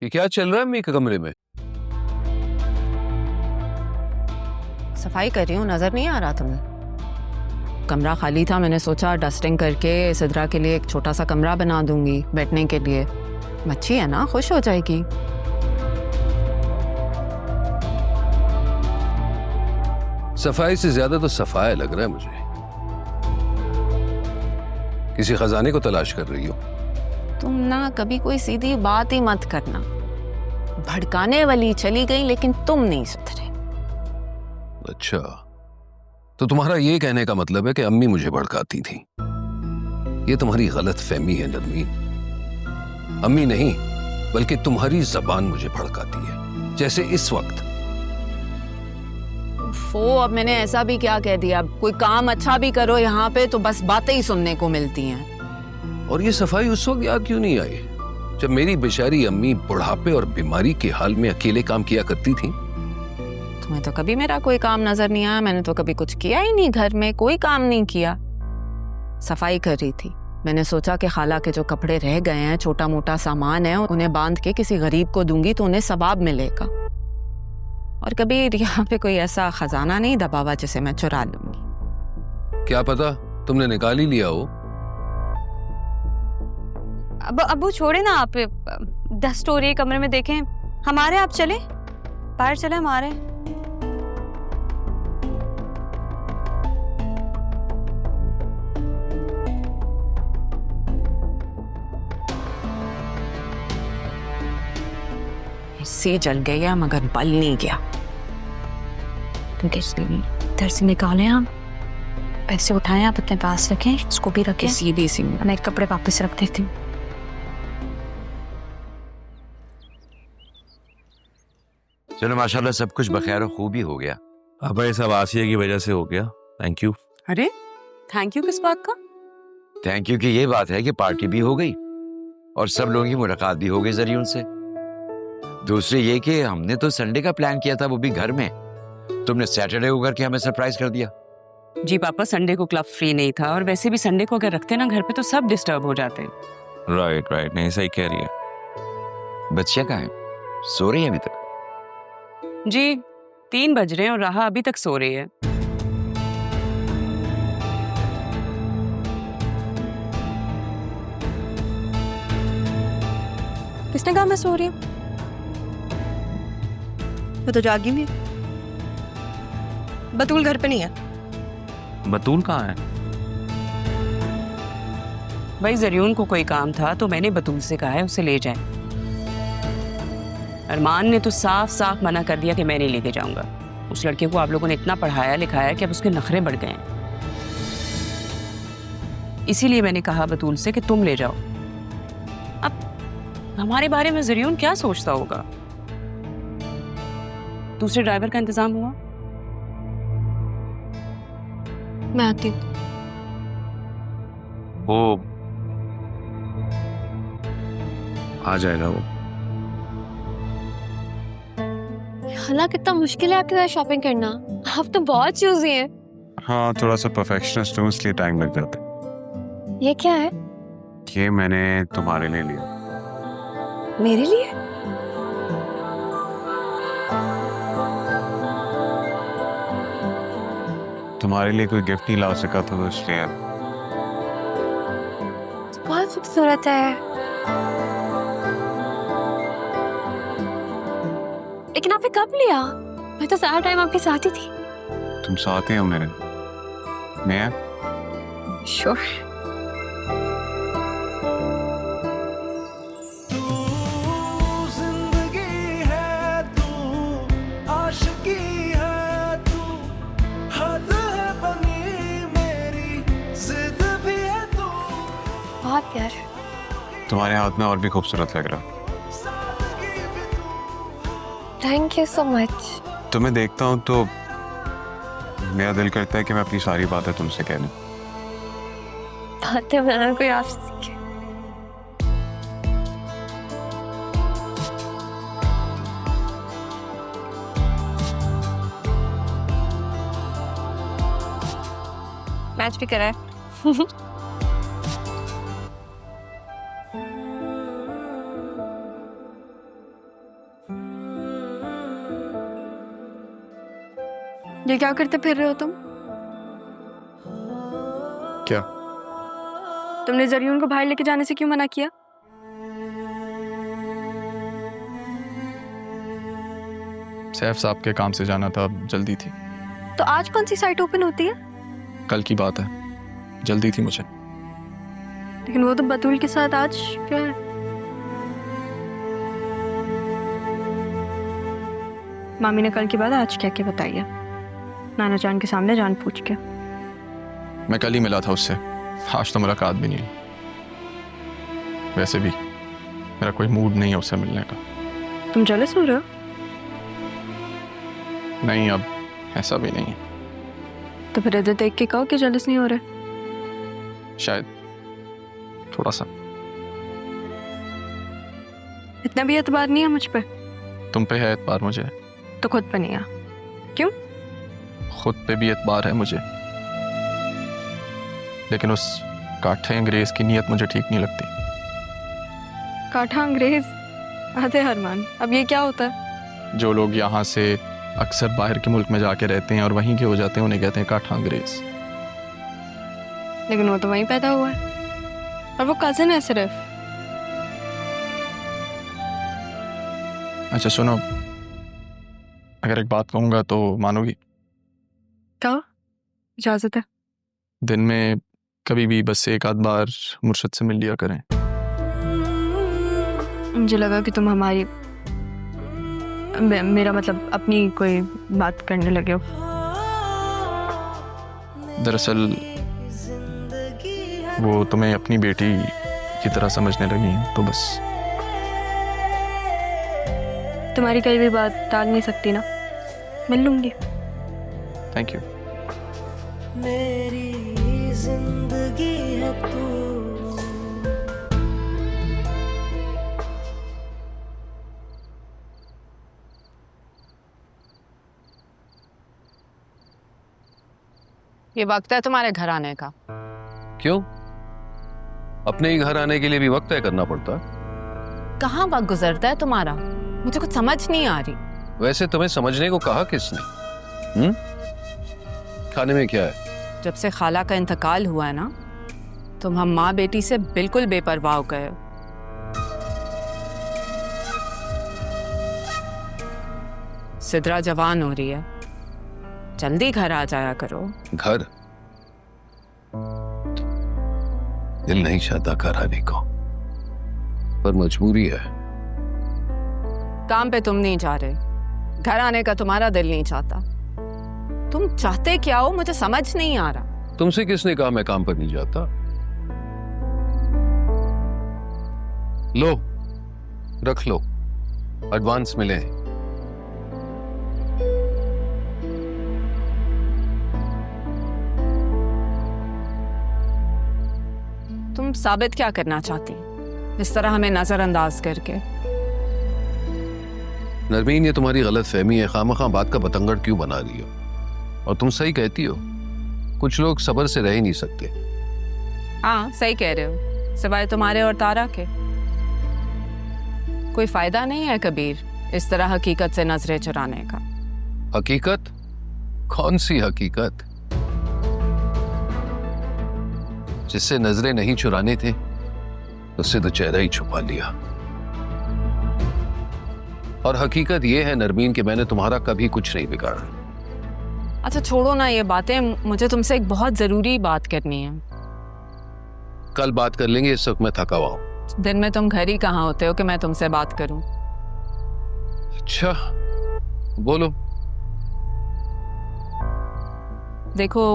ये क्या चल रहा है अम्मी के कमरे में? सफाई कर रही हूँ, नजर नहीं आ रहा तुम्हें? कमरा खाली था, मैंने सोचा डस्टिंग करके सिद्रा के लिए एक छोटा सा कमरा बना दूंगी बैठने के लिए। अच्छी है ना, खुश हो जाएगी। सफाई से ज्यादा तो सफाया लग रहा है मुझे। किसी खजाने को तलाश कर रही हो? तुम ना कभी कोई सीधी बात ही मत करना। भड़काने वाली चली गई लेकिन तुम नहीं सुधरे। अच्छा, तो तुम्हारा ये कहने का मतलब है कि अम्मी मुझे भड़काती थी। ये तुम्हारी गलत फहमी है नरमीन। अम्मी नहीं बल्कि तुम्हारी जबान मुझे भड़काती है, जैसे इस वक्त। अब मैंने ऐसा भी क्या कह दिया? कोई काम अच्छा भी करो यहाँ पे तो बस बातें ही सुनने को मिलती हैं। और ये सफाई उस वक्त याद क्यों नहीं आई जब मेरी बेचारी अम्मी बुढ़ापे और बीमारी के हाल में अकेले काम किया करती थी? तुम्हें तो कभी मेरा कोई काम नजर नहीं आया। मैंने तो कभी कुछ किया ही नहीं, घर में कोई काम नहीं किया। सफाई कर रही थी, मैंने सोचा कि खाला के जो कपड़े रह गए हैं, छोटा मोटा सामान है, उन्हें बांध के किसी गरीब को दूंगी तो उन्हें सवाब मिलेगा। और कभी यहाँ पे कोई ऐसा खजाना नहीं दबा हुआ जिसे मैं चुरा लूंगी। क्या पता तुमने निकाल ही लिया हो। अब अबू छोड़े ना, आप डस्ट हो रही है कमरे में, देखें हमारे। आप चले बाहर, चले हमारे। सी जल गया मगर बल नहीं गया। इधर से निकालें, आप पैसे उठाएं, आप अपने पास रखें, इसको भी रखें। सीधी सी मैं कपड़े वापस रख देती हूँ। चलो माशाल्लाह सब कुछ बखैर खूब ही हो गया। अब ये सब आसिया की वजह से हो गया। Thank you. अरे थैंक यू किस बात का? थैंक यू की ये बात है कि पार्टी भी हो गई और सब लोगों की मुलाकात भी हो गई जरिए उनसे। दूसरे ये कि हमने तो संडे का प्लान किया था, वो भी घर में। तुमने सैटरडे को करके हमें सरप्राइज कर दिया। जी पापा, संडे को क्लब फ्री नहीं था और वैसे भी संडे को अगर रखते ना घर पे तो सब डिस्टर्ब हो जाते। राइट राइट, नहीं सही कह रही है। बच्चियां कहाँ हैं? सो रही है अभी तक? जी 3 बज रहे हैं और राहा अभी तक सो रही है। किसने कहा मैं सो रही हूँ? मैं तो जागी हुई। बतूल घर पे नहीं है। बतूल कहाँ है? भाई जरियून को कोई काम था तो मैंने बतूल से कहा है उसे ले जाए। अरमान ने तो साफ साफ मना कर दिया कि मैं नहीं लेके जाऊंगा। उस लड़के को आप लोगों ने इतना पढ़ाया लिखाया कि अब उसके नखरे बढ़ गए हैं। इसीलिए मैंने कहा बतूल से कि तुम ले जाओ। अब हमारे बारे में जरियून क्या सोचता होगा? दूसरे ड्राइवर का इंतजाम हुआ? मैं आती हूँ। वो आ जाएगा वो। हाला कितना मुश्किल है आपके साथ शॉपिंग करना। आप तो बहुत चूजी हैं। हाँ, थोड़ा सा परफेक्शनिस्ट हूँ इसलिए टाइम लग जाता है। ये क्या है? ये मैंने तुम्हारे लिए लिया। मेरे लिए? तुम्हारे लिए कोई गिफ्ट नहीं ला सका तो इसलिए। बहुत खूबसूरत है। लेकिन आपने कब लिया? मैं तो सारा टाइम आपके साथ ही थी। तुम साथ ही हो मेरे। मैं श्योर। बहुत प्यार। तुम्हारे हाथ में और भी खूबसूरत लग रहा। Thank you so much. तुम्हें देखता हूँ तो मेरा दिल करता है कि मैं अपनी सारी बातें तुमसे कह दूं। बातें बनाना कोई आपसे सीखे। मैच भी करा है। ये क्या करते फिर रहे हो तुम? क्या? तुमने जरियून को बाहर लेके जाने से क्यों मना किया? सैफ साहब के काम से जाना था, जल्दी थी। तो आज कौन सी साइट ओपन होती है? कल की बात है, जल्दी थी मुझे। लेकिन वो तो बतूल के साथ आज फिर मामी ने कल की बात आज क्या क्या बताई है, नाना जान के सामने जान पूछ के। मैं कल ही मिला था उससे, आज तो मुलाकात भी नहीं हुई। वैसे भी मेरा कोई मूड नहीं है उससे मिलने का। तुम जेलस हो रहे हो? नहीं, अब ऐसा भी नहीं है। तो फिर इधर देख के कहो कि जेलस नहीं हो रहे। शायद थोड़ा सा। इतना भी एतबार नहीं है मुझ पे? तुम पे है एतबार मुझे, तो खुद पे नहीं है। क्यों? खुद पे भी एतबार है मुझे, लेकिन उस काठे अंग्रेज की नीयत मुझे ठीक नहीं लगती। काठा अंग्रेज? आधे हरमान, अब ये क्या होता है? जो लोग यहाँ से अक्सर बाहर के मुल्क में जाके रहते हैं और वहीं के हो जाते हैं, उन्हें कहते हैं काठा अंग्रेज। लेकिन वो तो वहीं पैदा हुआ है और वो कजिन है सिर्फ। अच्छा सुनो, अगर एक बात कहूँगा तो मानोगी? कहो, इजाजत है। दिन में कभी भी बस एक आध बार मुर्शद से मिल लिया करें। मुझे लगा कि तुम हमारी मेरा मतलब अपनी कोई बात करने लगे हो। दरअसल वो तुम्हें अपनी बेटी की तरह समझने लगी हैं, तो बस। तुम्हारी कई भी बात टाल नहीं सकती ना, मिल लूंगी। Thank you. मेरी जिंदगी है तू। ये वक्त है तुम्हारे घर आने का। क्यों? अपने ही घर आने के लिए भी वक्त तय करना पड़ता है। कहाँ वक्त गुजरता है तुम्हारा, मुझे कुछ समझ नहीं आ रही। वैसे तुम्हें समझने को कहा किसने? खाने में क्या है? जब से खाला का इंतकाल हुआ है ना, तुम हम माँ बेटी से बिल्कुल बेपरवाह हो गए हो। सिद्रा जवान हो रही है, जल्दी घर आ जाया करो। घर? दिल नहीं चाहता घर आने को, पर मजबूरी है। काम पे तुम नहीं जा रहे, घर आने का तुम्हारा दिल नहीं चाहता। तुम चाहते क्या हो, मुझे समझ नहीं आ रहा। तुमसे किसने कहा मैं काम पर नहीं जाता? लो, रख लो, एडवांस मिले हैं। तुम साबित क्या करना चाहती, इस तरह हमें नजरअंदाज करके? नरमीन, ये तुम्हारी गलत फहमी है। खामखा बात का बतंगड़ क्यों बना रही हो? और तुम सही कहती हो, कुछ लोग सब्र से रह ही नहीं सकते। हाँ सही कह रहे हो, सिवाय तुम्हारे और तारा के। कोई फायदा नहीं है कबीर इस तरह हकीकत से नजरें चुराने का। हकीकत? कौन सी हकीकत? जिससे नजरें नहीं चुराने थे, उससे तो चेहरा ही छुपा लिया। और हकीकत यह है नरमीन कि मैंने तुम्हारा कभी कुछ नहीं बिगाड़ा। अच्छा छोड़ो ना ये बातें, मुझे तुमसे एक बहुत जरूरी बात करनी है। कल बात कर लेंगे, इस वक्त मैं थका हुआ हूं। दिन में तुम घर ही कहाँ होते हो कि मैं तुमसे बात करूं? अच्छा बोलो। देखो,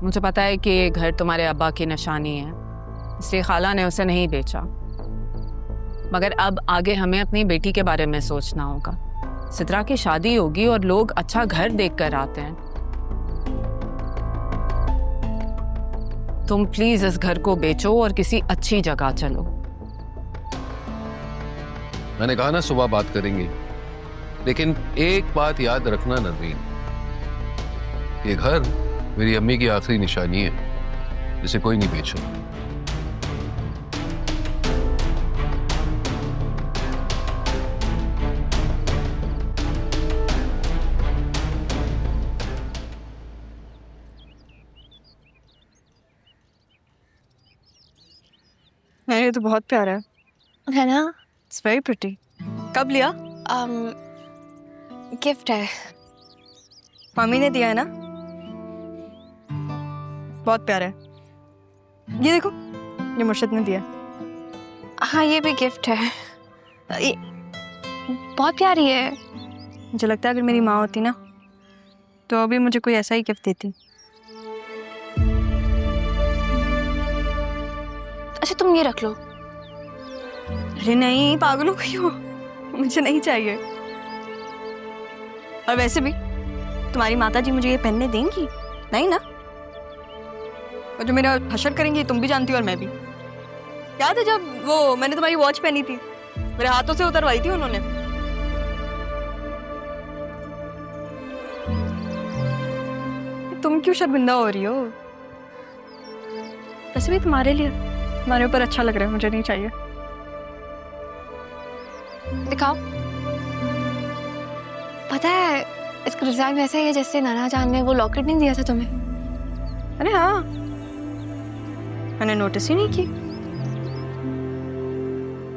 मुझे पता है कि ये घर तुम्हारे अब्बा की निशानी है, इसलिए खाला ने उसे नहीं बेचा। मगर अब आगे हमें अपनी बेटी के बारे में सोचना होगा। सिद्रा की शादी होगी और लोग अच्छा घर देख कर आते हैं। तुम प्लीज इस घर को बेचो और किसी अच्छी जगह चलो। मैंने कहा ना सुबह बात करेंगे, लेकिन एक बात याद रखना नरमीन, ये घर मेरी अम्मी की आखिरी निशानी है, इसे कोई नहीं बेचो। ये तो बहुत प्यारा है ना? It's very pretty. कब लिया? गिफ्ट है। मम्मी ने दिया है ना? बहुत प्यारा है। ये देखो, ये मुर्शिद ने दिया। हाँ, ये भी गिफ्ट है। ये बहुत प्यारी है। मुझे लगता है अगर मेरी माँ होती ना तो अभी मुझे कोई ऐसा ही गिफ्ट देती। अच्छा, तुम ये रख लो। अरे नहीं, पागल हो गई हो, मुझे नहीं चाहिए। और वैसे भी तुम्हारी माता जी मुझे ये पहनने देंगी नहीं ना? और जो मेरा हशर करेंगी तुम भी जानती हो और मैं भी। याद है जब वो मैंने तुम्हारी वॉच पहनी थी, मेरे हाथों से उतरवाई थी उन्होंने। तुम क्यों शर्मिंदा हो रही हो? वैसे भी तुम्हारे लिए, तुम्हारे ऊपर अच्छा लग रहा है, मुझे नहीं चाहिए। दिखाओ। पता है इसका डिजाइन वैसा ही है जैसे नाना जान ने वो लॉकेट नहीं दिया था तुम्हें। अरे हाँ, मैंने नोटिस ही नहीं की।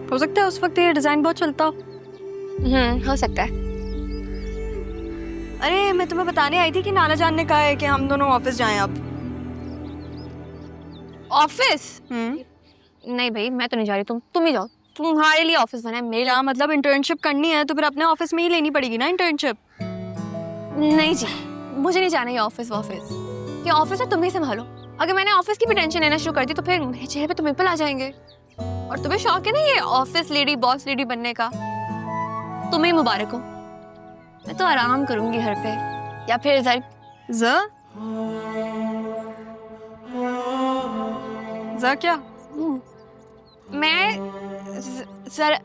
हो सकता है उस वक्त ये डिजाइन बहुत चलता हो। हो सकता है। अरे मैं तुम्हें बताने आई थी कि नाना जान ने कहा है कि हम दोनों ऑफिस जाएं अब। ऑफिस? नहीं भाई, मैं तो नहीं जा रही। तुम ही जाओ। तुम्हारे लिए ऑफिस बना है, मेरे क्या मतलब? इंटर्नशिप करनी है तो फिर अपने ऑफिस में ही लेनी पड़ेगी ना इंटर्नशिप। नहीं जी, मुझे नहीं जाना ये ऑफिस। ये ऑफिस है, तुम ही संभालो। अगर मैंने ऑफिस की भी टेंशन लेना शुरू कर दी तो फिर मेरे चेहरे पे तो पिंपल आ जाएंगे। और तुम्हें शौक है ना ये ऑफिस लेडी, बॉस लेडी बनने का? तुम्हें मुबारक हो। मैं तो आराम करूंगी घर पे, या फिर क्या? मैं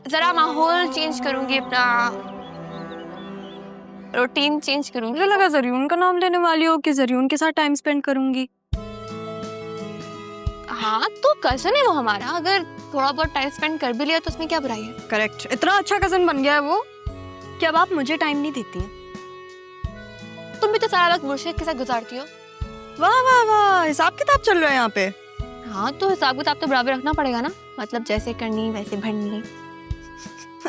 जरा माहौल चेंज करूंगी, अपना रूटीन चेंज करूंगी। मुझे लगा जरियून का नाम लेने वाली हो कि जरियून के साथ टाइम स्पेंड करूंगी। हाँ, तो कजन है वो हमारा, अगर थोड़ा बहुत टाइम स्पेंड कर भी लिया तो उसमें क्या बुराई है? करेक्ट। इतना अच्छा कजन बन गया है वो कि अब आप मुझे टाइम नहीं देती हैं। तुम भी तो सारा वक्त मुर्शिद के साथ गुजारती हो। वाह वाह वाह, हिसाब किताब चल रहा है यहाँ पे। हाँ, तो हिसाब किताब तो बराबर रखना पड़ेगा ना, मतलब जैसे करनी वैसे भरनी।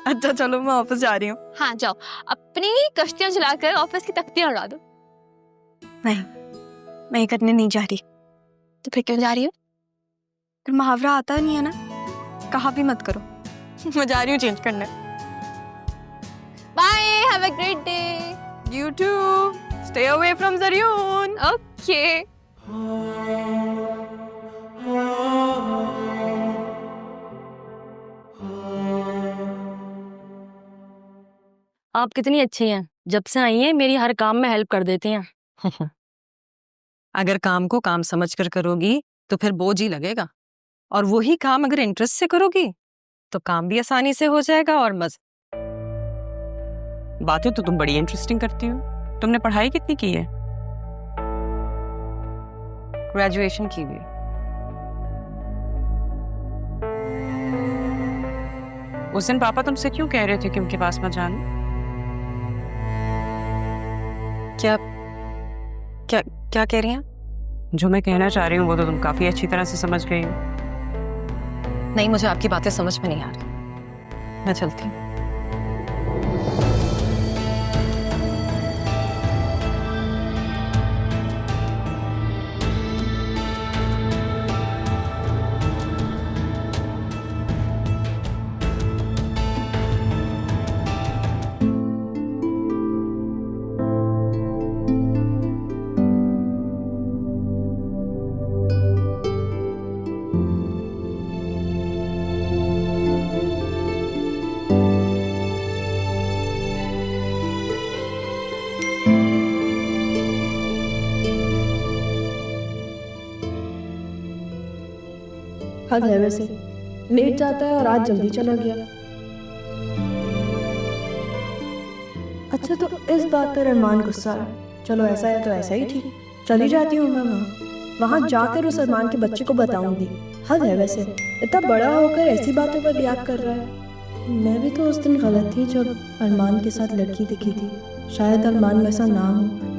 अच्छा चलो, मैं ऑफिस जा रही हूँ। हाँ जाओ, अपनी कश्तियां जलाकर ऑफिस की तख्तियां उड़ा दो। नहीं, मैं ये करने नहीं जा रही। तो फिर क्यों जा रही हो? फिर मुहावरा आता नहीं है ना, कहा भी मत करो। मैं जा रही हूँ चेंज करने। Bye, have a great day. You too, stay away from जरियून। ओके। आप कितनी अच्छी हैं, जब से आई हैं मेरी हर काम में हेल्प कर देती हैं। अगर काम को काम समझकर करोगी तो फिर बोझ ही लगेगा, और वही काम अगर इंटरेस्ट से करोगी तो काम भी आसानी से हो जाएगा और बातें तो तुम बड़ी इंटरेस्टिंग करती हो। तुमने पढ़ाई कितनी की है? ग्रेजुएशन की हुई। उस दिन पापा तुमसे क्यों कह रहे थे कि उनके पास मत जाना? क्या क्या क्या कह रही हैं? जो मैं कहना चाह रही हूँ वो तो तुम काफी अच्छी तरह से समझ गई हो। नहीं, मुझे आपकी बातें समझ में नहीं आ रही। मैं चलती हूँ। हद है वैसे, लेट जाता है और आज जल्दी चला गया। अच्छा, तो इस बात पर अरमान गुस्सा है। चलो ऐसा है तो ऐसा ही ठीक, चली जाती हूँ मैं वहाँ जाकर उस अरमान के बच्चे को बताऊंगी। हद है वैसे, इतना बड़ा होकर ऐसी बातों पर रिएक्ट कर रहा है। मैं भी तो उस दिन गलत थी जब अरमान के साथ लड़की दिखी थी। शायद अरमान वैसा ना हो।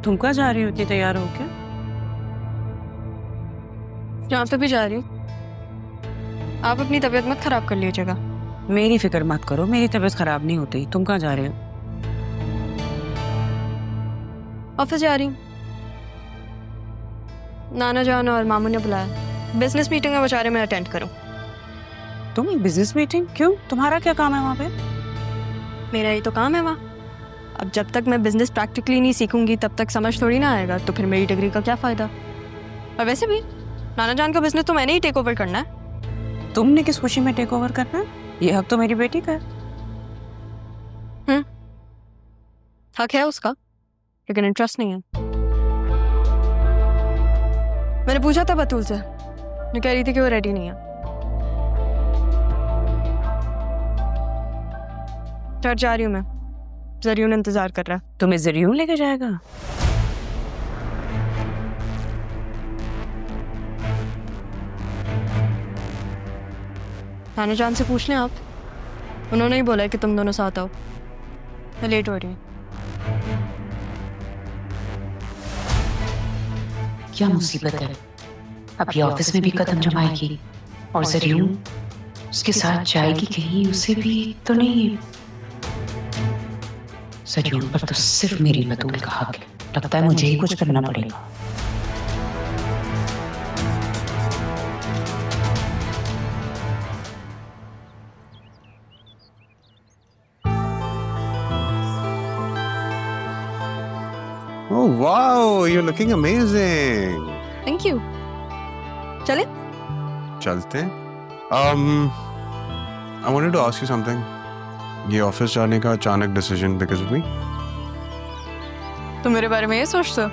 तुम कहाँ जा रही हो इतनी तैयार होके? जहाँ पे भी जा रही हूँ। आप अपनी तबीयत मत खराब कर लीजिएगा। मेरी फिक्र मत करो, मेरी तबीयत खराब नहीं होती। तुम कहाँ जा रहे हो? ऑफिस जा रही हूँ। नाना जान और मामू ने बुलाया, बिजनेस मीटिंग है, बेचारे मैं अटेंड करूँ। तुम बिजनेस मीटिंग? क्यों, तुम्हारा क्या काम है वहाँ पे? मेरा ही तो काम है वहाँ। अब जब तक मैं बिजनेस प्रैक्टिकली नहीं सीखूंगी तब तक समझ थोड़ी ना आएगा, तो फिर मेरी डिग्री का क्या फायदा। और वैसे भी नाना जान का बिजनेस तो मैंने ही टेक ओवर करना है। तुमने किस खुशी में टेक ओवर करना है? ये हक तो मेरी बेटी का है। हक है उसका, लेकिन इंटरेस्ट नहीं है। मैंने पूछा था बतूल से, वो कह रही थी कि वो रेडी नहीं है। चर्च जा रही हूँ मैं, जरियून इंतजार कर रहा है। तुम्हें जरियून लेके जाएगा? नाना जान से पूछ लें आप, उन्होंने ही बोला है कि तुम दोनों साथ आओ। मैं लेट हो रही हूँ। क्या मुसीबत है, अभी ऑफिस में भी कदम जमाएगी और जरियून उसके साथ जाएगी कहीं, उसे भी तो नहीं। जरियून पर तो सिर्फ मेरी बतूल का हक है, लगता है मुझे ही कुछ करना पड़ेगा। Oh wow, you're looking amazing. Thank you. चले? चलते हैं। I wanted to ask you something. ये ऑफिस जाने का अचानक डिसीजन because of me? तुम मेरे बारे में ये सोचते हो?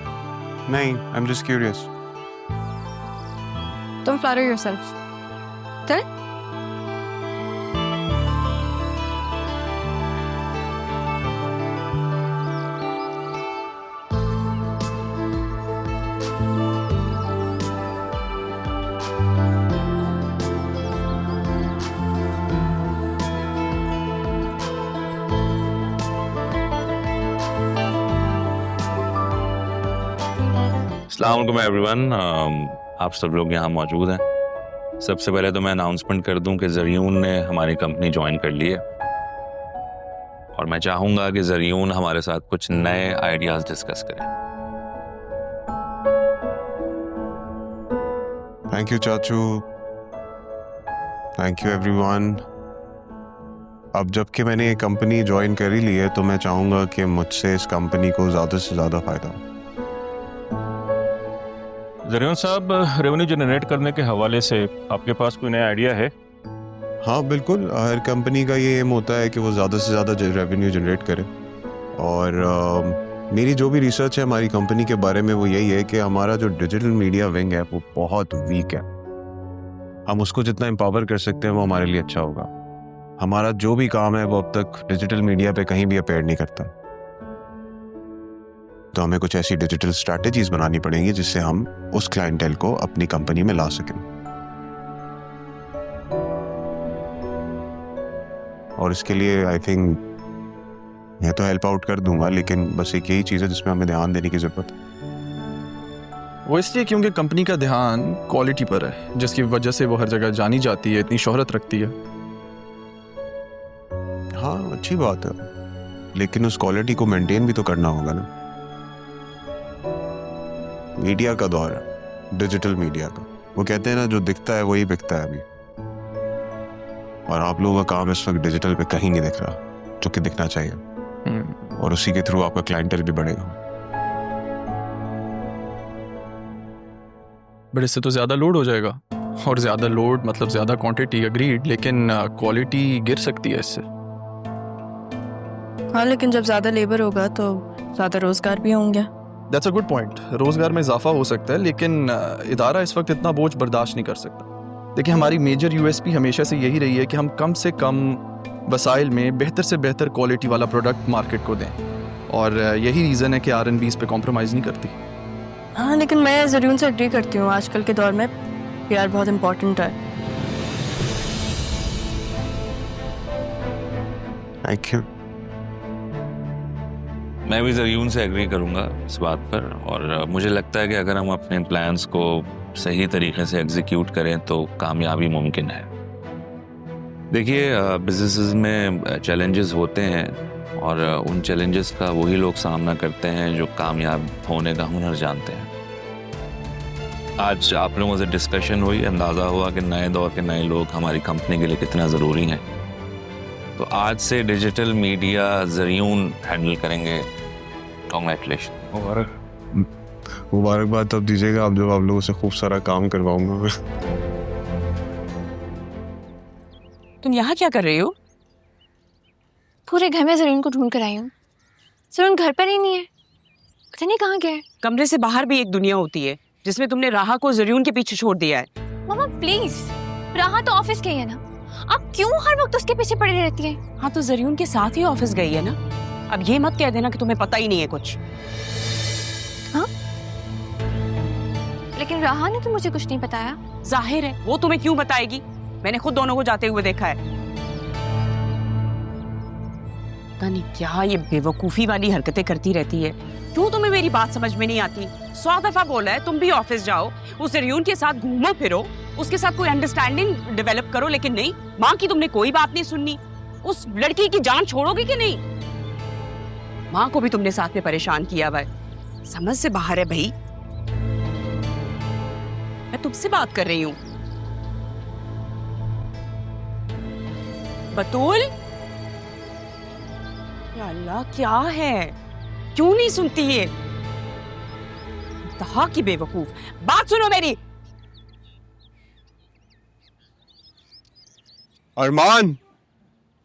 नहीं, I'm just curious. तुम flatter yourself. चले? अस्सलाम वालेकुम एवरीवन, आप सब लोग यहाँ मौजूद हैं। सबसे पहले तो मैं अनाउंसमेंट कर दूं कि जरियून ने हमारी कंपनी ज्वाइन कर ली है और मैं चाहूँगा कि जरियून हमारे साथ कुछ नए आइडियाज़ डिस्कस करें। थैंक यू चाचू, थैंक यू एवरीवन। अब जबकि मैंने ये कंपनी ज्वाइन कर ही ली है तो मैं चाहूँगा कि मुझसे इस कंपनी को ज़्यादा से ज़्यादा फ़ायदा हो। जरियून साहब, रेवेन्यू जनरेट करने के हवाले से आपके पास कोई नया आइडिया है? हाँ बिल्कुल, हर कंपनी का ये एम होता है कि वो ज़्यादा से ज़्यादा रेवेन्यू जनरेट करे। और मेरी जो भी रिसर्च है हमारी कंपनी के बारे में वो यही है कि हमारा जो डिजिटल मीडिया विंग है वो बहुत वीक है। हम उसको जितना एम्पावर कर सकते हैं वो हमारे लिए अच्छा होगा। हमारा जो भी काम है वो अब तक डिजिटल मीडिया पे कहीं भी अपीयर नहीं करता, तो हमें कुछ ऐसी डिजिटल स्ट्रैटेजीज बनानी पड़ेंगी जिससे हम उस क्लाइंटेल को अपनी कंपनी में ला सकें। और इसके लिए आई थिंक मैं तो हेल्प आउट कर दूंगा, लेकिन बस एक यही चीज़ है जिसमें हमें ध्यान देने की जरूरत है। वो इसलिए क्योंकि कंपनी का ध्यान क्वालिटी पर है, जिसकी वजह से वो हर जगह जानी जाती है, इतनी शोहरत रखती है। हाँ अच्छी बात है, लेकिन उस क्वालिटी को मेंटेन भी तो करना होगा ना। मीडिया का दौर है, डिजिटल मीडिया का। वो कहते हैं ना, जो दिखता है वही बिकता है अभी। और आप लोगों का काम इस वक्त डिजिटल पे कहीं नहीं दिख रहा जो कि दिखना चाहिए, और उसी के थ्रू आपका क्लाइंटेल भी बढ़ेगा। बट इससे तो ज्यादा लोड हो जाएगा, और ज्यादा लोड मतलब ज्यादा क्वांटिटी, अग्रीड, लेकिन क्वालिटी गिर सकती है इससे। हाँ, लेकिन जब ज्यादा लेबर होगा तो ज्यादा रोजगार भी होंगे। That's a good point. रोजगार में इजाफा हो सकता है, लेकिन इदारा इस वक्त इतना बोझ बर्दाश्त नहीं कर सकता। देखिए, हमारी मेजर यूएसपी हमेशा से यही रही है कि हम कम से कम वसाइल में बेहतर से बेहतर क्वालिटी वाला प्रोडक्ट मार्केट को दें, और यही रीज़न है कि R&B इस पे कॉम्प्रोमाइज़ नहीं करती। हाँ, लेकिन मैं ज़रूर से एग्री करती हूँ, आजकल के दौर में प्यार बहुत इम्पोर्टेंट है। Thank you. मैं भी ज़रियून से एग्री करूंगा इस बात पर, और मुझे लगता है कि अगर हम अपने प्लान्स को सही तरीके से एग्जीक्यूट करें तो कामयाबी मुमकिन है। देखिए, बिजनेसेस में चैलेंजेस होते हैं, और उन चैलेंजेस का वही लोग सामना करते हैं जो कामयाब होने का हुनर जानते हैं। आज आप लोगों से डिस्कशन हुई, अंदाज़ा हुआ कि नए दौर के नए लोग हमारी कंपनी के लिए कितना ज़रूरी हैं। तो आज से डिजिटल मीडिया ज़रियून हैंडल करेंगे। कांग्रेचुलेशन। मुबारकबाद तब दीजिएगा आप जब आप लोगों से खूब सारा काम करवाऊंगा मैं। तुम यहाँ क्या कर रही हो? पूरे घर में ज़रीन को ढूंढ कर आई हूँ। ज़रीन घर पर ही नहीं है, पता नहीं कहाँ गया है। कमरे से बाहर भी एक दुनिया होती है जिसमें तुमने राहा को ज़रीन के पीछे छोड़ दिया है। मामा प्लीज, राहा तो ऑफिस गई है ना, आप क्यों हर वक्त उसके पीछे पड़ी रहती हैं? हाँ, तो ज़रीन के साथ ही ऑफिस गई है ना। अब ये मत कह देना कि तुम्हें पता ही नहीं है कुछ। हाँ, लेकिन राहा ने तो मुझे कुछ नहीं बताया। जाहिर है वो तुम्हें क्यों बताएगी, मैंने खुद दोनों को जाते हुए देखा है। पता नहीं क्या ये बेवकूफी वाली हरकतें करती रहती है। क्यों तुम्हें मेरी बात समझ में नहीं आती? 100 दफा बोला है तुम भी ऑफिस जाओ, उस ज़रियून के साथ घूमो फिरो, उसके साथ कोई अंडरस्टैंडिंग डेवलप करो, लेकिन नहीं, माँ की तुमने कोई बात नहीं सुननी। उस लड़की की जान छोड़ोगे कि नहीं? माँ को भी तुमने साथ में परेशान किया हुआ है, समझ से बाहर है भाई। मैं तुमसे बात कर रही हूँ। बतूल, या अल्लाह क्या है, क्यों नहीं सुनती ये? इंतहा की बेवकूफ। बात सुनो मेरी। अरमान,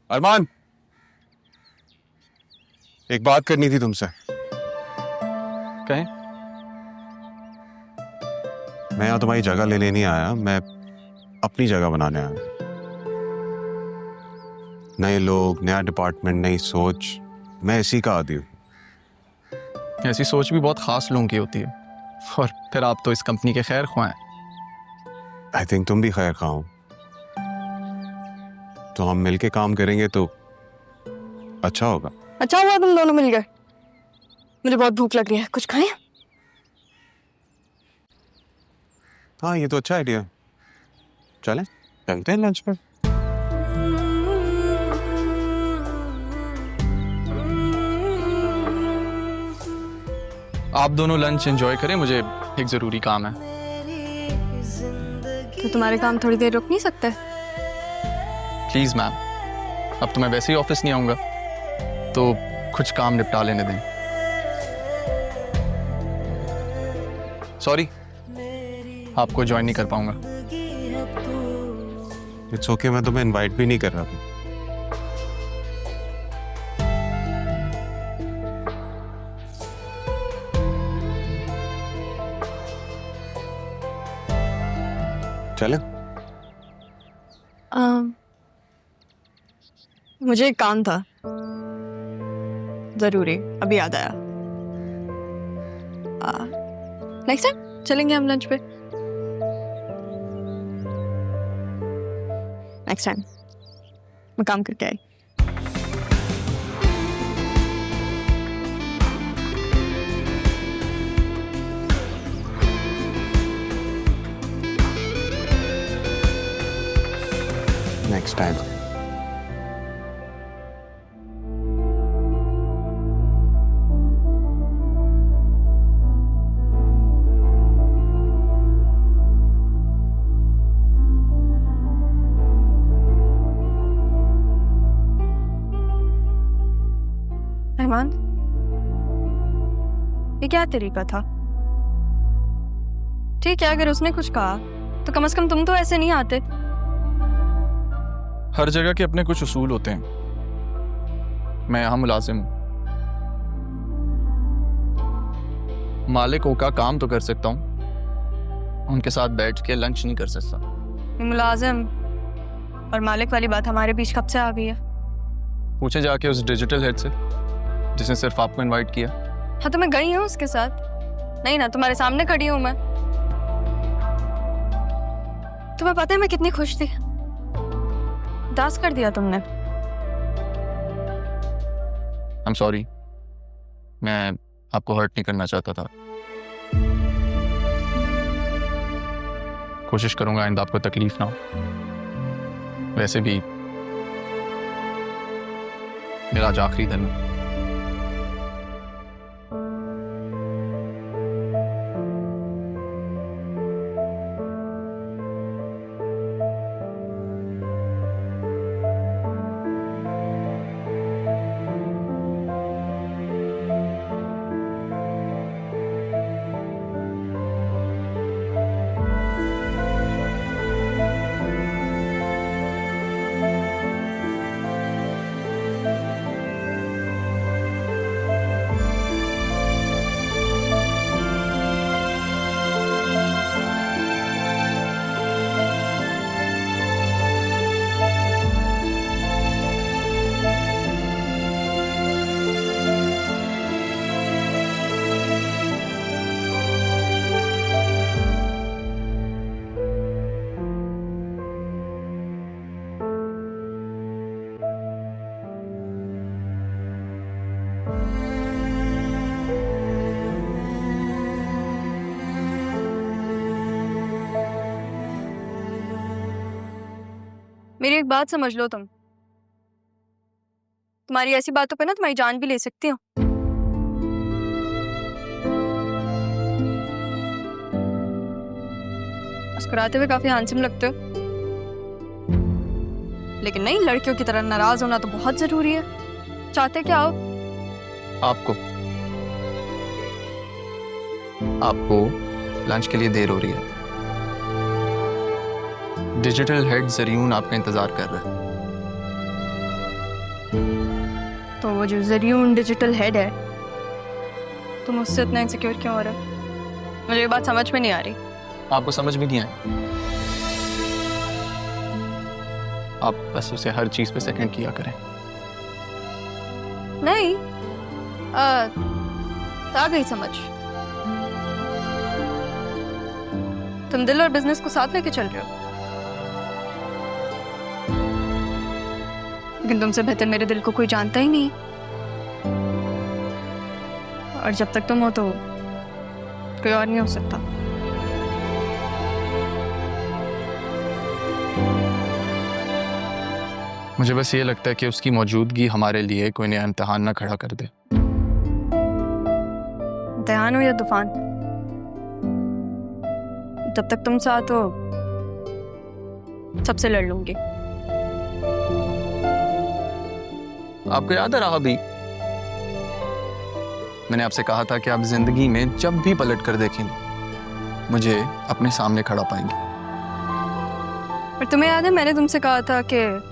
अरमान, एक बात करनी थी तुमसे। कहें? मैं यहाँ तुम्हारी जगह लेने नहीं आया, मैं अपनी जगह बनाने आया। नए लोग, नया डिपार्टमेंट, नई सोच, मैं इसी का आदी हूँ। ऐसी सोच भी बहुत खास लोगों की होती है, और फिर आप तो इस कंपनी के खैर ख्वाह हैं। आई थिंक तुम भी खैर खा हो, तो हम मिलके काम करेंगे तो अच्छा होगा। अच्छा हुआ तुम दोनों मिल गए, मुझे बहुत भूख लग रही है, कुछ खाएं? हाँ, ये तो अच्छा आइडिया। चलें, चलते हैं लंच पर। आप दोनों लंच एंजॉय करें, मुझे एक जरूरी काम है। तो तुम्हारे काम थोड़ी देर रुक नहीं सकते? प्लीज मैम, अब तो मैं वैसे ही ऑफिस नहीं आऊंगा, तो कुछ काम निपटा लेने दें। सॉरी, आपको ज्वाइन नहीं कर पाऊंगा। इट्स ओके, मैं तुम्हें इनवाइट भी नहीं कर रहा था। चले? मुझे एक काम था जरूरी, अभी याद आया। नेक्स्ट टाइम चलेंगे हम लंच पे। नेक्स्ट टाइम मैं काम करके आई। Next time. रहमान, ये क्या तरीका था? ठीक है, अगर उसने कुछ कहा तो कम से कम तुम तो ऐसे नहीं आते। हर जगह के अपने कुछ उसूल होते हैं। मैं यहाँ मुलाजिम हूँ, मालिकों का काम तो कर सकता हूँ, उनके साथ बैठ के लंच नहीं कर सकता। मुलाजिम और मालिक वाली बात हमारे बीच कब से आ गई है? पूछे जाके उस डिजिटल हेड से जिसने सिर्फ आपको इनवाइट किया। हाँ तो मैं गई हूँ उसके साथ, नहीं ना तुम्हारे सामने खड़ी हूँ मैं। तुम्हें पता है मैं कितनी खुश थी, दास कर दिया तुमने। I'm sorry, मैं आपको हर्ट नहीं करना चाहता था। कोशिश करूंगा आइंदा आपको तकलीफ ना हो। वैसे भी मेरा आज आखिरी दिन है। मेरी एक बात समझ लो, तुम्हारी ऐसी बातों पे ना तुम्हारी जान भी ले सकती हूँ। मुस्कुराते हुए काफी हैंडसम लगते हो, लेकिन नहीं, लड़कियों की तरह नाराज होना तो बहुत जरूरी है। चाहते क्या हो? आपको लंच के लिए देर हो रही है। डिजिटल हेड जरियून आपका इंतजार कर रहा है। तो वो जो जरियून डिजिटल हेड है, तुम उससे इतना इनसिक्योर क्यों हो रहे हो? मुझे ये बात समझ में नहीं आ रही। आपको समझ भी नहीं आई? आप बस उसे हर चीज पे सेकंड किया करें। नहीं, आ गई समझ। तुम दिल और बिजनेस को साथ लेके चल रहे हो, लेकिन तुमसे बेहतर मेरे दिल को कोई जानता ही नहीं। और जब तक तुम हो तो कोई और नहीं हो सकता। मुझे बस ये लगता है कि उसकी मौजूदगी हमारे लिए कोई नया इम्तिहान ना खड़ा कर दे। इम्तिहान हो या तूफान, तब तक तुम साथ हो सबसे लड़ लूंगी। आपको याद है रहा भी, मैंने आपसे कहा था कि आप जिंदगी में जब भी पलट कर देखेंगे मुझे अपने सामने खड़ा पाएंगे। पर तुम्हें याद है मैंने तुमसे कहा था कि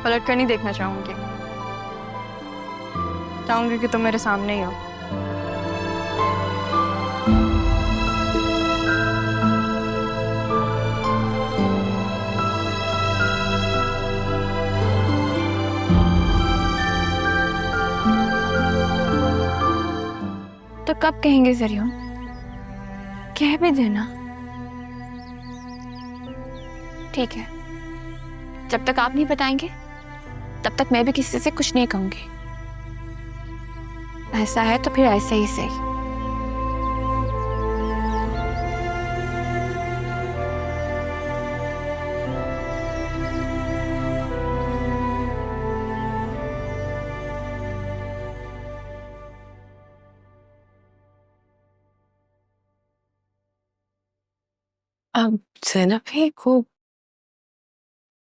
पलट कर नहीं देखना चाहूंगी कि तुम मेरे सामने ही हो। तो कब कहेंगे जरियून? कह भी देना। ठीक है, जब तक आप नहीं बताएंगे तब तक मैं भी किसी से कुछ नहीं कहूंगी। ऐसा है तो फिर ऐसे ही सही। अब ज़ैनब भी को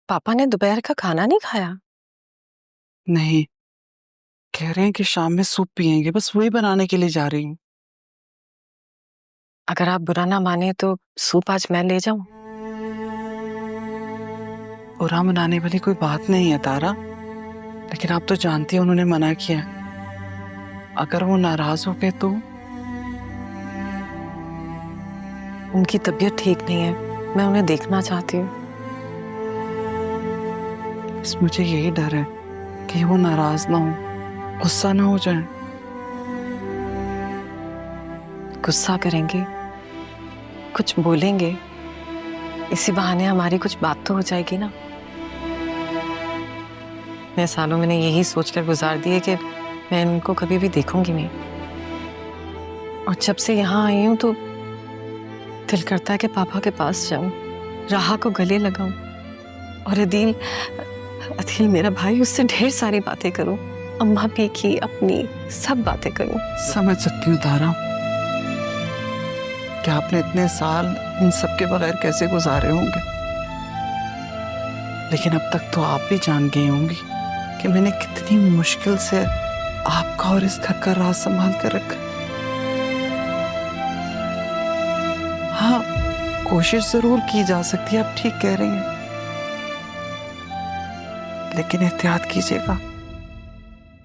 पापा ने दोपहर का खाना नहीं खाया? नहीं, कह रहे हैं कि शाम में सूप पियेंगे, बस वही बनाने के लिए जा रही हूँ। अगर आप बुरा ना माने तो सूप आज मैं ले जाऊं? बुरा मनाने वाली कोई बात नहीं है तारा, लेकिन आप तो जानती हैं उन्होंने मना किया। अगर वो नाराज हो गए तो? उनकी तबीयत ठीक नहीं है, मैं उन्हें देखना चाहती हूँ। बस मुझे यही डर है कि वो नाराज ना हो, गुस्सा ना हो जाए। गुस्सा करेंगे, कुछ बोलेंगे, इसी बहाने हमारी कुछ बात तो हो जाएगी ना। मैं सालों मैंने यही सोचकर गुजार दिए कि मैं इनको कभी भी देखूंगी नहीं, और जब से यहाँ आई हूं तो दिल करता है कि पापा के पास जाऊं, राहा को गले लगाऊं, और अदील मेरा भाई, उससे ढेर सारी बातें करूं, अम्मा भी की, अपनी सब बातें करूं। समझ सकती हूँ तारा कि आपने इतने साल इन सब के बगैर कैसे गुजारे होंगे, लेकिन अब तक तो आप भी जान गई होंगी कि मैंने कितनी मुश्किल से आपका और इस घर का राज संभाल कर रखा। हाँ, कोशिश जरूर की जा सकती है, आप ठीक कह रही हैं, लेकिन एहतियात कीजिएगा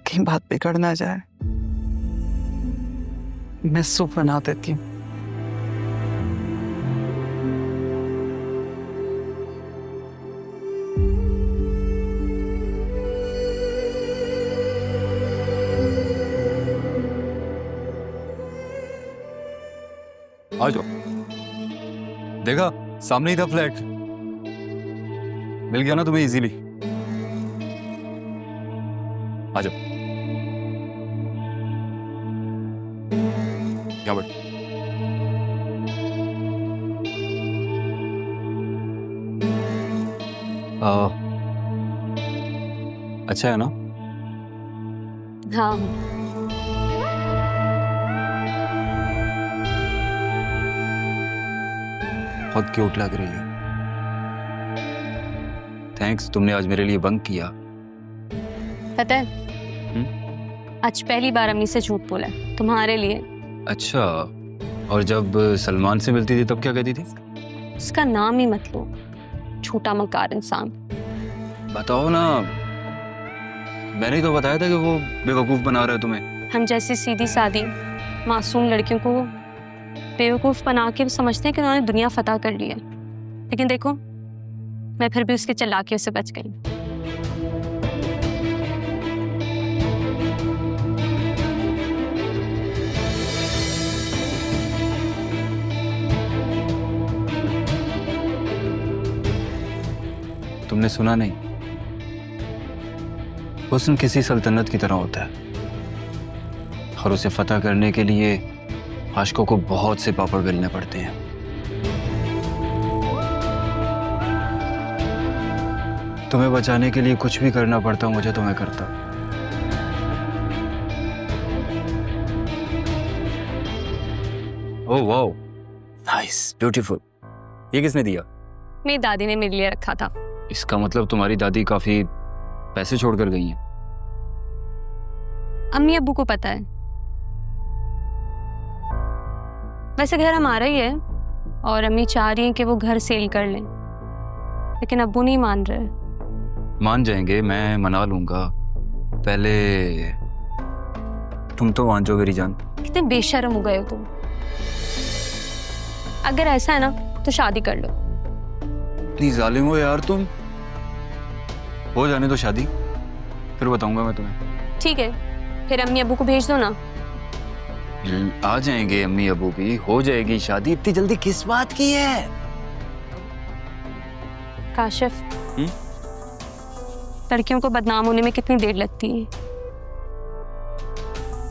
कहीं बात बिगड़ ना जाए। मैं सूप बना देती हूँ। आ जाओ, देखा सामने ही था फ्लैट, मिल गया ना तुम्हें इजीली। आ जाओ, यहाँ बैठ। अच्छा है ना? हाँ, बहुत क्यूट लग रही है। थैंक्स, तुमने आज मेरे लिए बंक किया। पता है आज पहली बार अम्मी से झूठ बोला है, तुम्हारे लिए। अच्छा, और जब सलमान से मिलती थी तब क्या कहती थी? उसका नाम ही मत लो, छोटा मकार इंसान। बताओ ना, मैंने ही तो बताया था कि वो बेवकूफ बना रहा है तुम्हें। हम जैसी सीधी सादी मासूम लड़कियों को बेवकूफ बना के समझते हैं कि उन्होंने दुनिया फतह कर ली है, लेकिन देखो मैं फिर भी उसके चालाकियों से बच गई। तुमने सुना नहीं? हुस्न किसी सल्तनत की तरह होता है, और उसे फतह करने के लिए आशिकों को बहुत से पापड़ बेलने पड़ते हैं। तुम्हें बचाने के लिए कुछ भी करना पड़ता मुझे, तो मैं करता। Oh wow, nice, beautiful. ये किसने दिया? मेरी दादी ने मेरे लिए रखा था। इसका मतलब तुम्हारी दादी काफी पैसे छोड़कर गई हैं। अम्मी अब्बू को पता है। वैसे घर हमारा ही है और अम्मी चाह रही हैं कि वो घर सेल कर लें, लेकिन अब्बू नहीं मान रहे। मान जाएंगे, मैं मना लूंगा। पहले तुम तो मान जाओ मेरी जान। कितने बेशर्म हो गए हो तुम। अगर ऐसा है ना तो शादी कर लो। इतनी जालिम हो यार तुम। हो जाने दो शादी, फिर बताऊंगा मैं तुम्हें। ठीक है, फिर अम्मी अब्बू को भेज दो ना। आ जाएंगे अम्मी अबू भी, हो जाएगी शादी। इतनी जल्दी किस बात की है? काशिफ, लड़कियों को बदनाम होने में कितनी देर लगती है?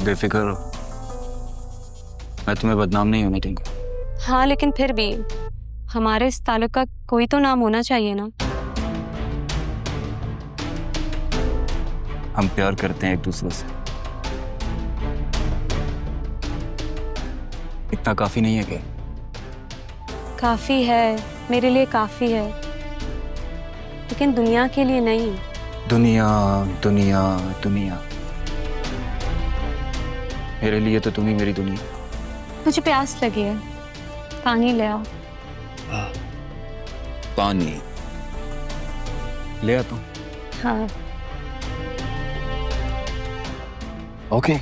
बेफिक्र हो, मैं तुम्हें बदनाम नहीं होने दूंगा। हाँ, लेकिन फिर भी हमारे इस ताल्लुक का कोई तो नाम होना चाहिए ना। हम प्यार करते हैं एक दूसरे से, इतना काफी नहीं है क्या? काफी है, मेरे लिए काफी है, लेकिन दुनिया के लिए नहीं। दुनिया दुनिया दुनिया, मेरे लिए तो तुम ही मेरी दुनिया। मुझे प्यास लगी है, पानी ले आओ। पानी ले आता हूं। हाँ। ओके।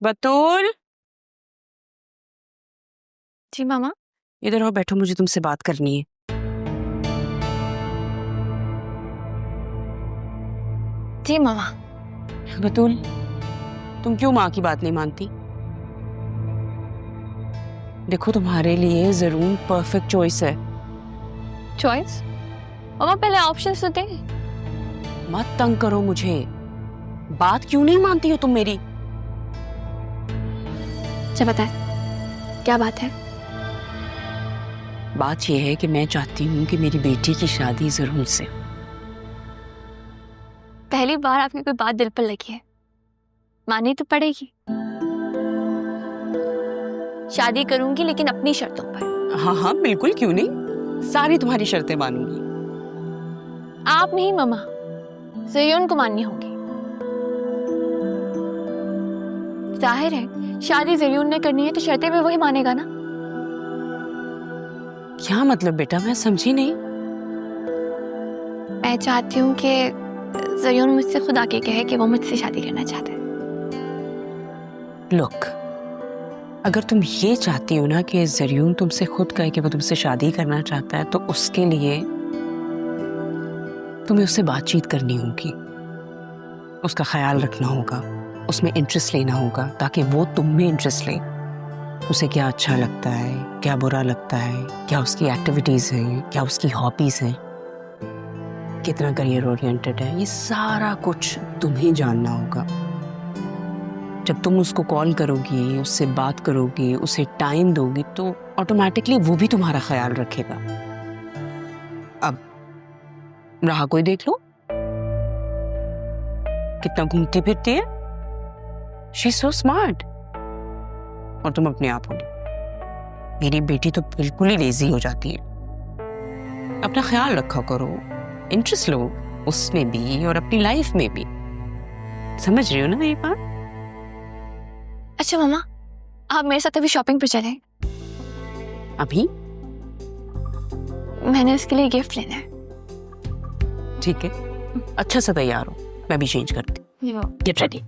बतूल, जी मामा। इधर आओ, बैठो, मुझे तुमसे बात करनी है। जी मामा। बतूल, तुम क्यों माँ की बात नहीं मानती? देखो, तुम्हारे लिए जरूर परफेक्ट चॉइस है। चॉइस? मामा पहले ऑप्शंस तो दे। मत तंग करो मुझे। बात क्यों नहीं मानती हो तुम मेरी? अच्छा बता, क्या बात है? बात यह है कि मैं चाहती हूँ कि मेरी बेटी की शादी जरूर से। पहली बार आपकी कोई बात दिल पर लगी है, माननी तो पड़ेगी। शादी करूंगी लेकिन अपनी शर्तों पर। हाँ हाँ बिल्कुल, क्यों नहीं, सारी तुम्हारी शर्तें मानूंगी। आप नहीं मामा, ज़रियून को माननी होगी। जाहिर है शादी ज़रियून ने करनी है तो शर्तें भी वही मानेगा ना। क्या मतलब बेटा, मैं समझी नहीं। मैं चाहती हूँ कि ज़रियून मुझसे खुद आके कहे कि वो मुझसे शादी करना चाहता है। लुक, अगर तुम ये चाहती हो ना कि ज़रियून तुमसे खुद कहे कि वो तुमसे शादी करना चाहता है, तो उसके लिए तुम्हें उससे बातचीत करनी होगी, उसका ख्याल रखना होगा, उसमें इंटरेस्ट लेना होगा ताकि वो तुम में इंटरेस्ट ले। उसे क्या अच्छा लगता है, क्या बुरा लगता है, क्या उसकी एक्टिविटीज़ हैं, क्या उसकी हॉबीज़ हैं, कितना करियर ओरिएंटेड है, ये सारा कुछ तुम्हें जानना होगा। जब तुम उसको कॉल करोगी, उससे बात करोगी, उसे टाइम दोगी, तो ऑटोमेटिकली वो भी तुम्हारा ख्याल रखेगा। अब राह कोई देख लो, कितना घूमती फिरती है, शी इज सो स्मार्ट। और तुम अपने आप होगी। मेरी बेटी तो बिल्कुल ही लेजी हो जाती है। अपना ख्याल रखा करो, इंटरेस्ट लो उसमें भी और अपनी लाइफ में भी। समझ रही हो ना मेरी बात? अच्छा मामा, आप मेरे साथ अभी शॉपिंग पर चलें। अभी? मैंने उसके लिए गिफ्ट लेना है। ठीक है, अच्छा से तैयार हो, मैं भी चेंज करती हूँ। Get ready.